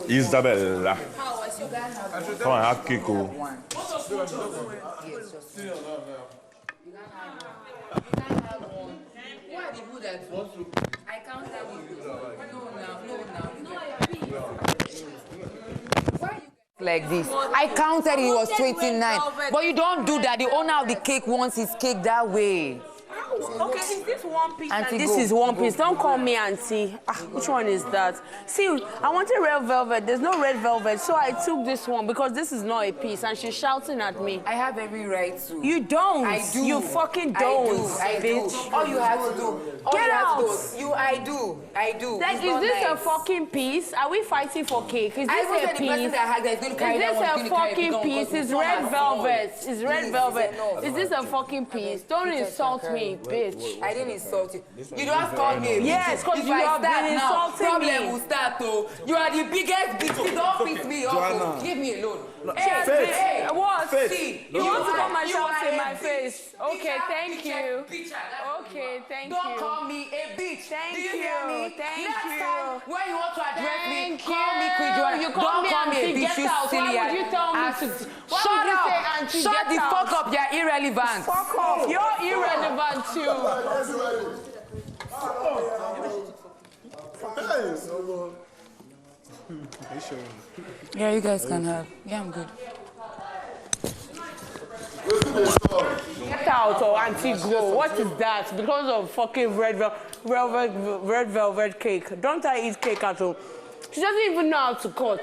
Isabella. Come on, have cake. Why the food that I counted it? Like this. I counted it was 29. But you don't do that. The owner of the cake wants his cake that way. Okay, is this one piece Auntie, and this is one piece? Don't call me auntie. Which one is that? See, I wanted red velvet. There's no red velvet, so I took this one because this is not a piece, and she's shouting at me. I have every right to. You don't. I do. You fucking don't. I do. Bitch. All you have to do. Get out. I do. Like, is this a fucking piece? Are we fighting for cake? Is this a piece? The person that has that is going to carry that one. Is this a fucking piece? It's red velvet. It's red velvet. Is this a fucking piece? Don't insult me, bitch. I didn't insult you. You don't call me a bitch. Yes, because you have been insulting me. Problem will start, though. You are the biggest bitch. You don't piss me off. Leave me alone. Hey, what? See, you want to come and shout in my face? Okay, thank you. Okay, thank you. Don't call me a bitch. Thank you. you. Hear me? Thank Next you. time when you want to address me, Thank call me Queen Joanna. You call Don't me call me a auntie, bitch. get You out. silly Why would you tell me to? Why Shut would you up. say auntie, Shut get the out? fuck up. You're irrelevant. Fuck off. You're irrelevant too. Yeah, you guys can have. Yeah, I'm good. Get out or auntie go. What is that? Because of fucking red velvet cake. Don't I eat cake at all? She doesn't even know how to cut.